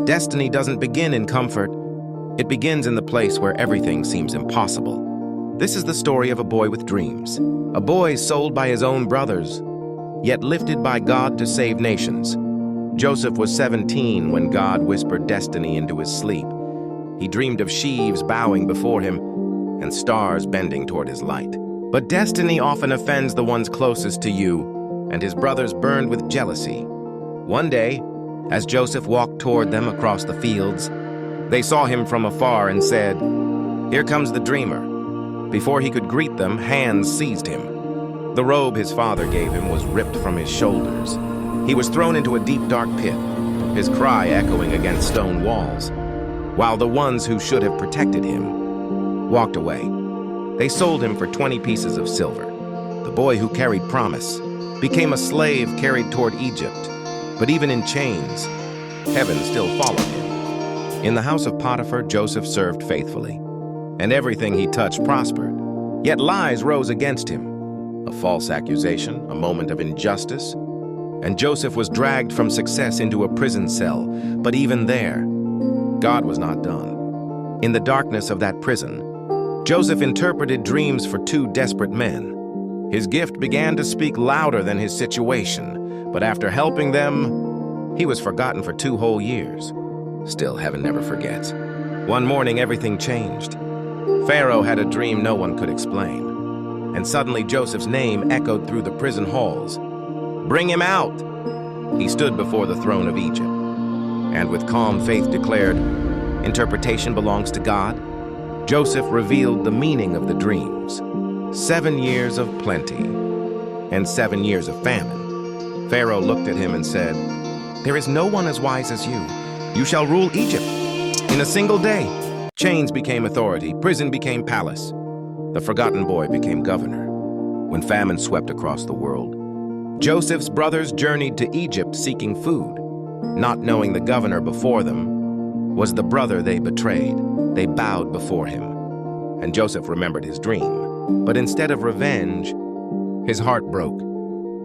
Destiny doesn't begin in comfort. It begins in the place where everything seems impossible. This is the story of a boy with dreams. A boy sold by his own brothers, yet lifted by God to save nations. Joseph was 17 when God whispered destiny into his sleep. He dreamed of sheaves bowing before him and stars bending toward his light. But destiny often offends the ones closest to you, and his brothers burned with jealousy. One day, as Joseph walked toward them across the fields, they saw him from afar and said, "Here comes the dreamer." Before he could greet them, hands seized him. The robe his father gave him was ripped from his shoulders. He was thrown into a deep, dark pit, his cry echoing against stone walls, while the ones who should have protected him walked away. They sold him for 20 pieces of silver. The boy who carried promise became a slave carried toward Egypt. But even in chains, heaven still followed him. In the house of Potiphar, Joseph served faithfully, and everything he touched prospered. Yet lies rose against him. A false accusation, a moment of injustice, and Joseph was dragged from success into a prison cell. But even there, God was not done. In the darkness of that prison, Joseph interpreted dreams for two desperate men. His gift began to speak louder than his situation, but after helping them, he was forgotten for 2 whole years. Still, heaven never forgets. One morning, everything changed. Pharaoh had a dream no one could explain, and suddenly Joseph's name echoed through the prison halls. "Bring him out!" He stood before the throne of Egypt, and with calm faith declared, "Interpretation belongs to God." Joseph revealed the meaning of the dreams: 7 years of plenty and 7 years of famine. Pharaoh looked at him and said, "There is no one as wise as you. You shall rule Egypt in a single day." Chains became authority, prison became palace. The forgotten boy became governor. When famine swept across the world, Joseph's brothers journeyed to Egypt seeking food, not knowing the governor before them was the brother they betrayed. They bowed before him, and Joseph remembered his dream. But instead of revenge, his heart broke.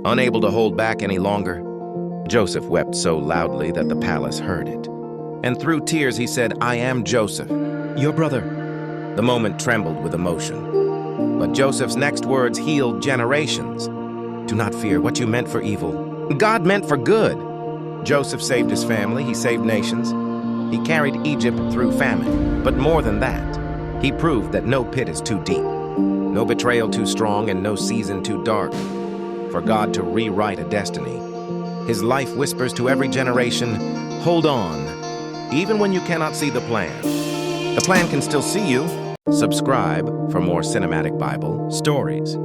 Unable to hold back any longer, Joseph wept so loudly that the palace heard it. And through tears he said, "I am Joseph, your brother." The moment trembled with emotion. But Joseph's next words healed generations. "Do not fear what you meant for evil. God meant for good." Joseph saved his family, he saved nations. He carried Egypt through famine. But more than that, he proved that no pit is too deep, no betrayal too strong, and no season too dark for God to rewrite a destiny. His life whispers to every generation, "Hold on, even when you cannot see the plan. The plan can still see you." Subscribe for more cinematic Bible stories.